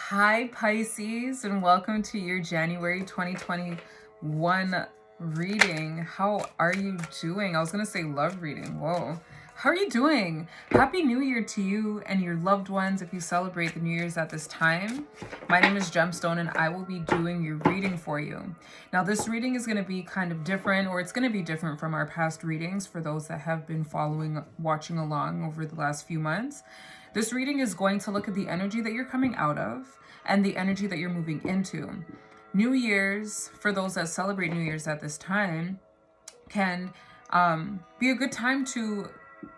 Hi Pisces, and welcome to your January 2021 reading. How are you doing? I was gonna say love reading. Whoa. How are you doing? Happy New Year to you and your loved ones if you celebrate the New Year's at this time. My name is Gemstone and I will be doing your reading for you. Now this reading is going to be kind of different, or it's going to be different from our past readings for those that have been watching along over the last few months. This reading is going to look at the energy that you're coming out of and the energy that you're moving into. New Year's, for those that celebrate New Year's at this time, can be a good time to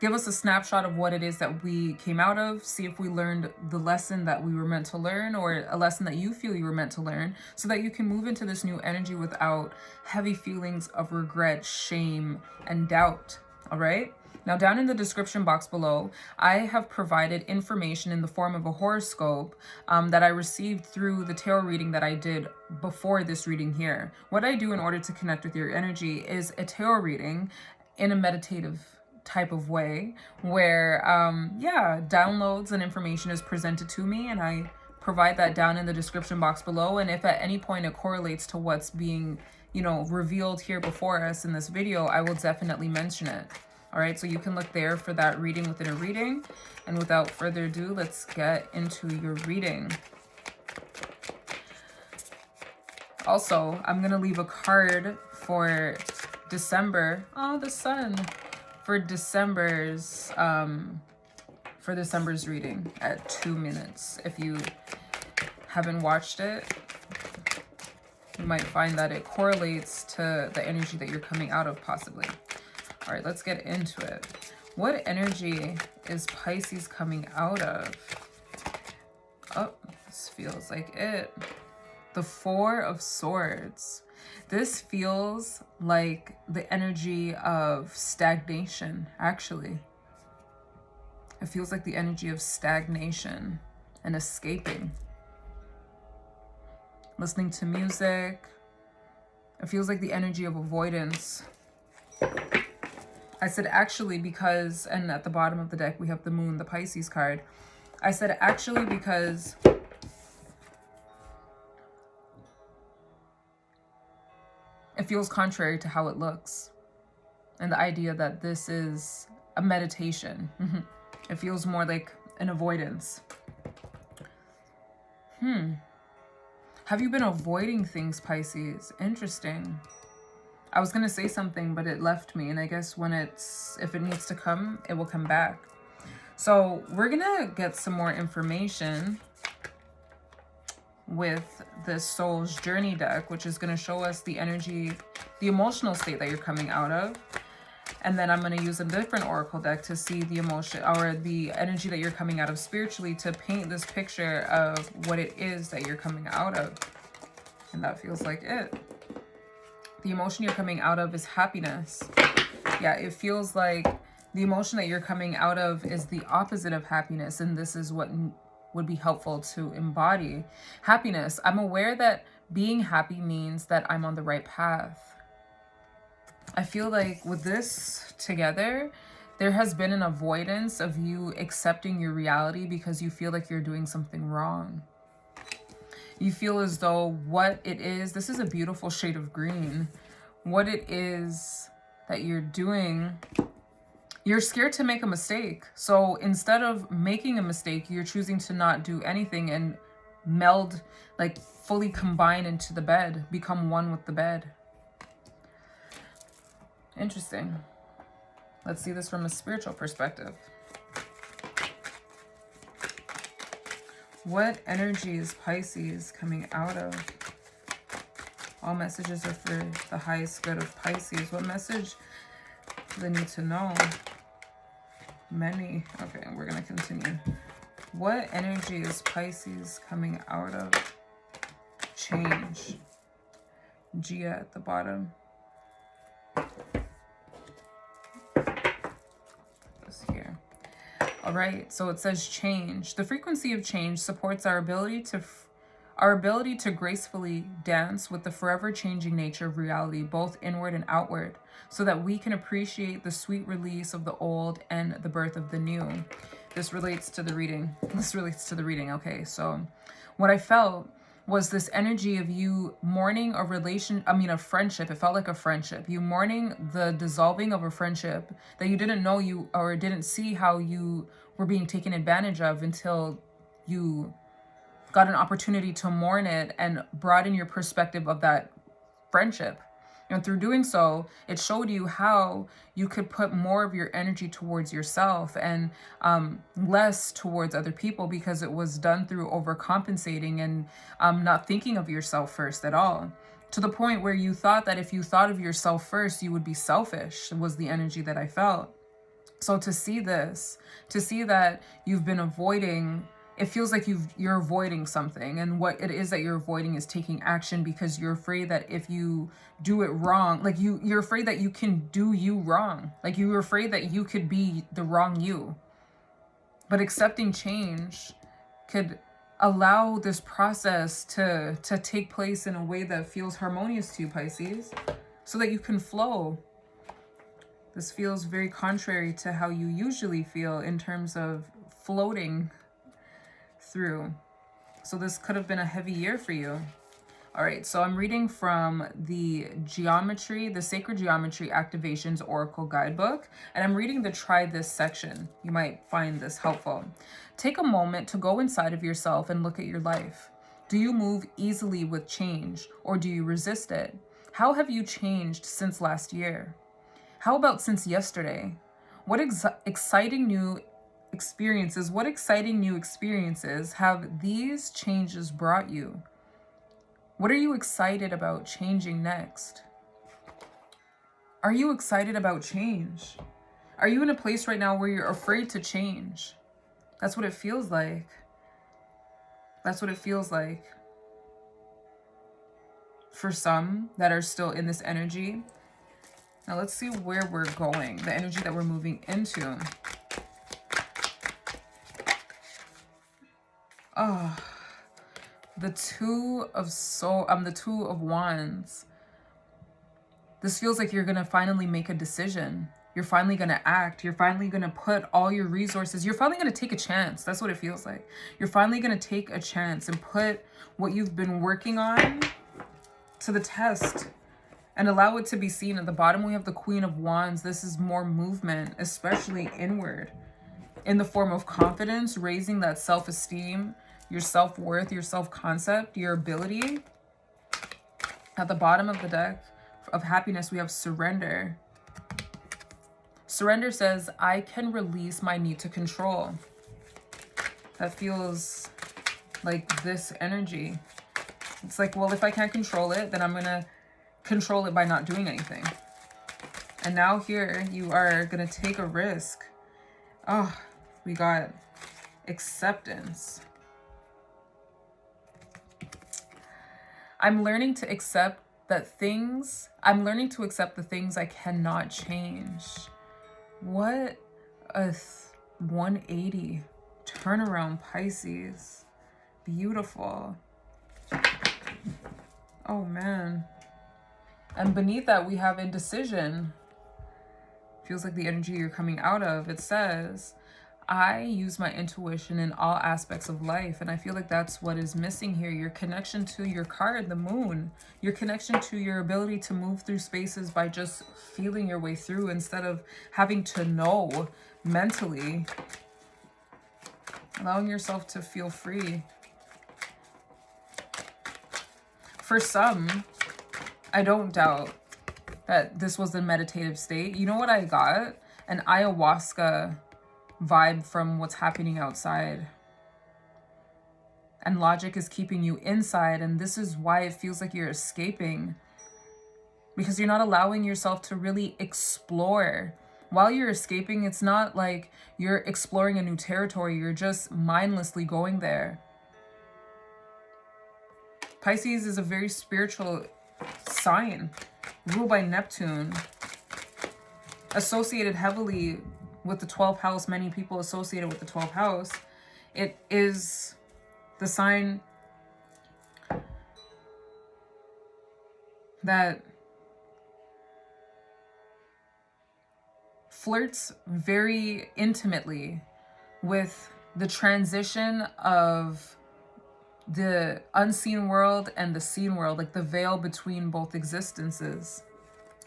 give us a snapshot of what it is that we came out of, see if we learned the lesson that we were meant to learn, or a lesson that you feel you were meant to learn, so that you can move into this new energy without heavy feelings of regret, shame, and doubt. All right? Now, down in the description box below, I have provided information in the form of a horoscope that I received through the tarot reading that I did before this reading here. What I do in order to connect with your energy is a tarot reading in a meditative type of way where, downloads and information is presented to me, and I provide that down in the description box below. And if at any point it correlates to what's being, revealed here before us in this video, I will definitely mention it. All right, so you can look there for that reading within a reading. And without further ado, let's get into your reading. Also, I'm going to leave a card for December. Oh, the sun. For December's reading at 2 minutes. If you haven't watched it, you might find that it correlates to the energy that you're coming out of, possibly. All right, let's get into it. What energy is Pisces coming out of? Oh, this feels like it. The Four of Swords. This feels like the energy of stagnation, actually. It feels like the energy of stagnation and escaping. Listening to music. It feels like the energy of avoidance. I said actually because, and at the bottom of the deck we have the Moon, the Pisces card. I said actually because it feels contrary to how it looks. And the idea that this is a meditation. It feels more like an avoidance. Have you been avoiding things, Pisces? Interesting. I was going to say something, but it left me. And I guess if it needs to come, it will come back. So we're going to get some more information with this Soul's Journey deck, which is going to show us the energy, the emotional state that you're coming out of. And then I'm going to use a different oracle deck to see the emotion or the energy that you're coming out of spiritually, to paint this picture of what it is that you're coming out of. And that feels like it. The emotion you're coming out of is happiness. Yeah, it feels like the emotion that you're coming out of is the opposite of happiness. And this is what would be helpful to embody. Happiness. I'm aware that being happy means that I'm on the right path. I feel like with this together, there has been an avoidance of you accepting your reality because you feel like you're doing something wrong. You feel as though what it is, this is a beautiful shade of green, what it is that you're doing, you're scared to make a mistake. So instead of making a mistake, you're choosing to not do anything and meld, like fully combine into the bed, become one with the bed. Interesting. Let's see this from a spiritual perspective. What energy is Pisces coming out of? All messages are for the highest good of Pisces. What message do they need to know? Many. Okay, we're going to continue. What energy is Pisces coming out of? Change. Gia at the bottom. This here. All right, so it says change. The frequency of change supports our ability to gracefully dance with the forever changing nature of reality, both inward and outward, so that we can appreciate the sweet release of the old and the birth of the new. this relates to the reading. This relates to the reading. Okay, so what I felt was this energy of you mourning a friendship. It felt like a friendship. You mourning the dissolving of a friendship that you didn't know you or didn't see how you were being taken advantage of until you got an opportunity to mourn it and broaden your perspective of that friendship. And through doing so, it showed you how you could put more of your energy towards yourself and less towards other people, because it was done through overcompensating and not thinking of yourself first at all. To the point where you thought that if you thought of yourself first, you would be selfish, was the energy that I felt. So to see this, to see that you've been avoiding, it feels like you're avoiding something, and what it is that you're avoiding is taking action, because you're afraid that if you do it wrong, like you're afraid that you can do you wrong, like you're afraid that you could be the wrong you. But accepting change could allow this process to take place in a way that feels harmonious to you, Pisces, so that you can flow. This feels very contrary to how you usually feel in terms of floating through. So this could have been a heavy year for you. All right, so I'm reading from the Sacred Geometry Activations Oracle Guidebook, and I'm reading the Try This section. You might find this helpful. Take a moment to go inside of yourself and look at your life. Do you move easily with change, or do you resist it? How have you changed since last year? How about since yesterday? What exciting new experiences have these changes brought you? What are you excited about changing next? Are you excited about change? Are you in a place right now where you're afraid to change? That's what it feels like. That's what it feels like. For some that are still in this energy. Now let's see where we're going, the energy that we're moving into. Oh, the Two of Wands. This feels like you're going to finally make a decision. You're finally going to act. You're finally going to put all your resources. You're finally going to take a chance. That's what it feels like. You're finally going to take a chance and put what you've been working on to the test and allow it to be seen. At the bottom, we have the Queen of Wands. This is more movement, especially inward, in the form of confidence, raising that self-esteem, your self-worth, your self-concept, your ability. At the bottom of the deck of happiness, we have surrender. Surrender says, I can release my need to control. That feels like this energy. It's like, well, if I can't control it, then I'm going to control it by not doing anything. And now here you are going to take a risk. Oh, we got acceptance. I'm learning to accept the things I cannot change. What a 180 turnaround, Pisces. Beautiful. Oh man. And beneath that we have indecision. Feels like the energy you're coming out of. It says, I use my intuition in all aspects of life. And I feel like that's what is missing here. Your connection to your card, the moon. Your connection to your ability to move through spaces by just feeling your way through instead of having to know mentally. Allowing yourself to feel free. For some, I don't doubt that this was a meditative state. You know what I got? An ayahuasca vibe from what's happening outside. And logic is keeping you inside, and this is why it feels like you're escaping. Because you're not allowing yourself to really explore. While you're escaping, it's not like you're exploring a new territory. You're just mindlessly going there. Pisces is a very spiritual sign, ruled by Neptune, associated heavily with the 12th house. Many people associated with the 12th house. It is the sign that flirts very intimately with the transition of the unseen world and the seen world, like the veil between both existences.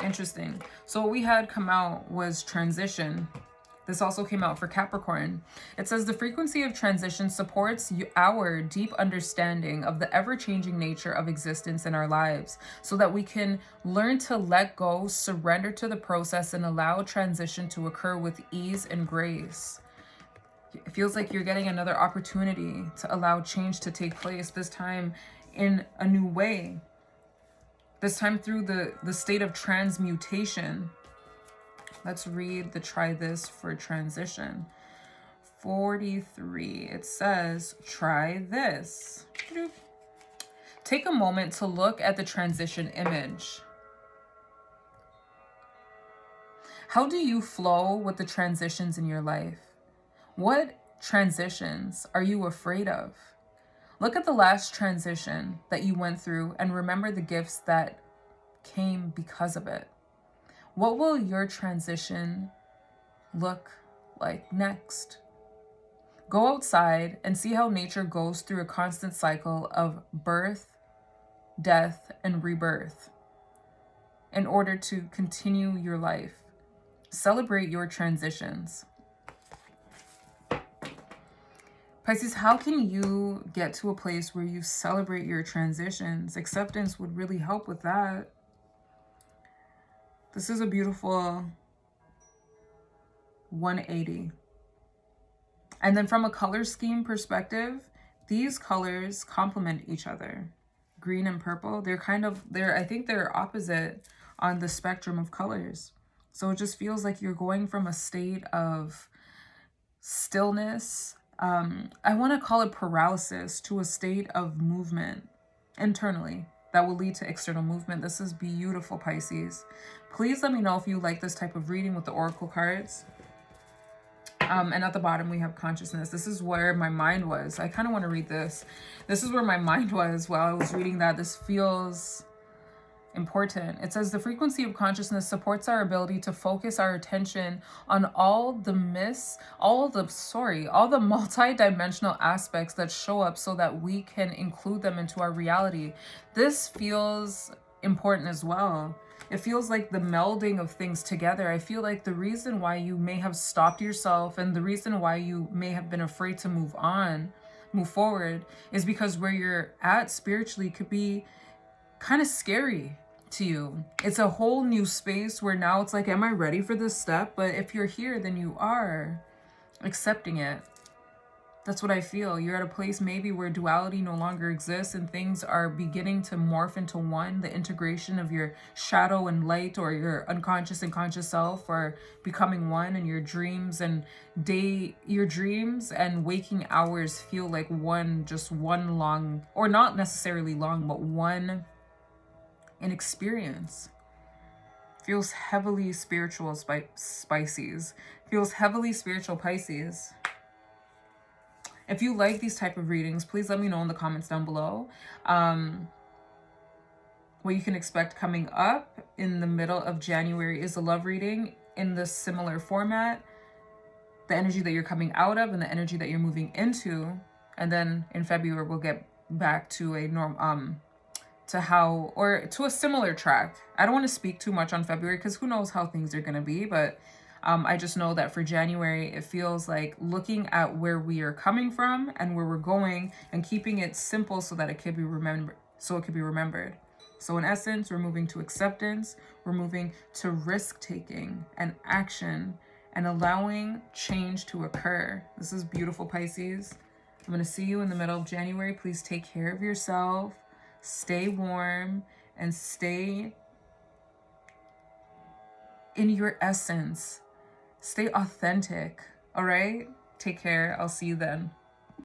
Interesting. So what we had come out was transition. This also came out for Capricorn. It says the frequency of transition supports our deep understanding of the ever-changing nature of existence in our lives, so that we can learn to let go, surrender to the process, and allow transition to occur with ease and grace. It feels like you're getting another opportunity to allow change to take place, this time in a new way. This time through the state of transmutation. Let's read the try this for transition. 43, it says, try this. Take a moment to look at the transition image. How do you flow with the transitions in your life? What transitions are you afraid of? Look at the last transition that you went through and remember the gifts that came because of it. What will your transition look like next? Go outside and see how nature goes through a constant cycle of birth, death, and rebirth in order to continue your life. Celebrate your transitions. Pisces, how can you get to a place where you celebrate your transitions? Acceptance would really help with that. This is a beautiful 180. And then from a color scheme perspective, these colors complement each other. Green and purple, I think they're opposite on the spectrum of colors. So it just feels like you're going from a state of stillness, I want to call it paralysis, to a state of movement internally that will lead to external movement. This is beautiful, Pisces. Please let me know if you like this type of reading with the oracle cards. And at the bottom we have consciousness. This is where my mind was. I kind of want to read this. This is where my mind was while I was reading that. This feels important. It says the frequency of consciousness supports our ability to focus our attention on all the multi-dimensional aspects that show up so that we can include them into our reality. This feels important as well. It feels like the melding of things together. I feel like the reason why you may have stopped yourself and the reason why you may have been afraid to move forward is because where you're at spiritually could be kind of scary to you. It's a whole new space where now it's like, am I ready for this step? But if you're here, then you are accepting it. That's what I feel. You're at a place maybe where duality no longer exists and things are beginning to morph into one. The integration of your shadow and light, or your unconscious and conscious self, are becoming one, and your dreams and waking hours feel like one long, or not necessarily long, but one an experience. Feels heavily spiritual, Pisces. Feels heavily spiritual, Pisces. If you like these type of readings, please let me know in the comments down below what you can expect coming up. In the middle of January is a love reading in the similar format, the energy that you're coming out of and the energy that you're moving into. And then in February, we'll get back to a to a similar track. I don't want to speak too much on February because who knows how things are going to be, but I just know that for January, it feels like looking at where we are coming from and where we're going and keeping it simple so that it can be remembered. So in essence, we're moving to acceptance, we're moving to risk-taking and action and allowing change to occur. This is beautiful, Pisces. I'm going to see you in the middle of January. Please take care of yourself, stay warm, and stay in your essence. Stay authentic, all right? Take care. I'll see you then.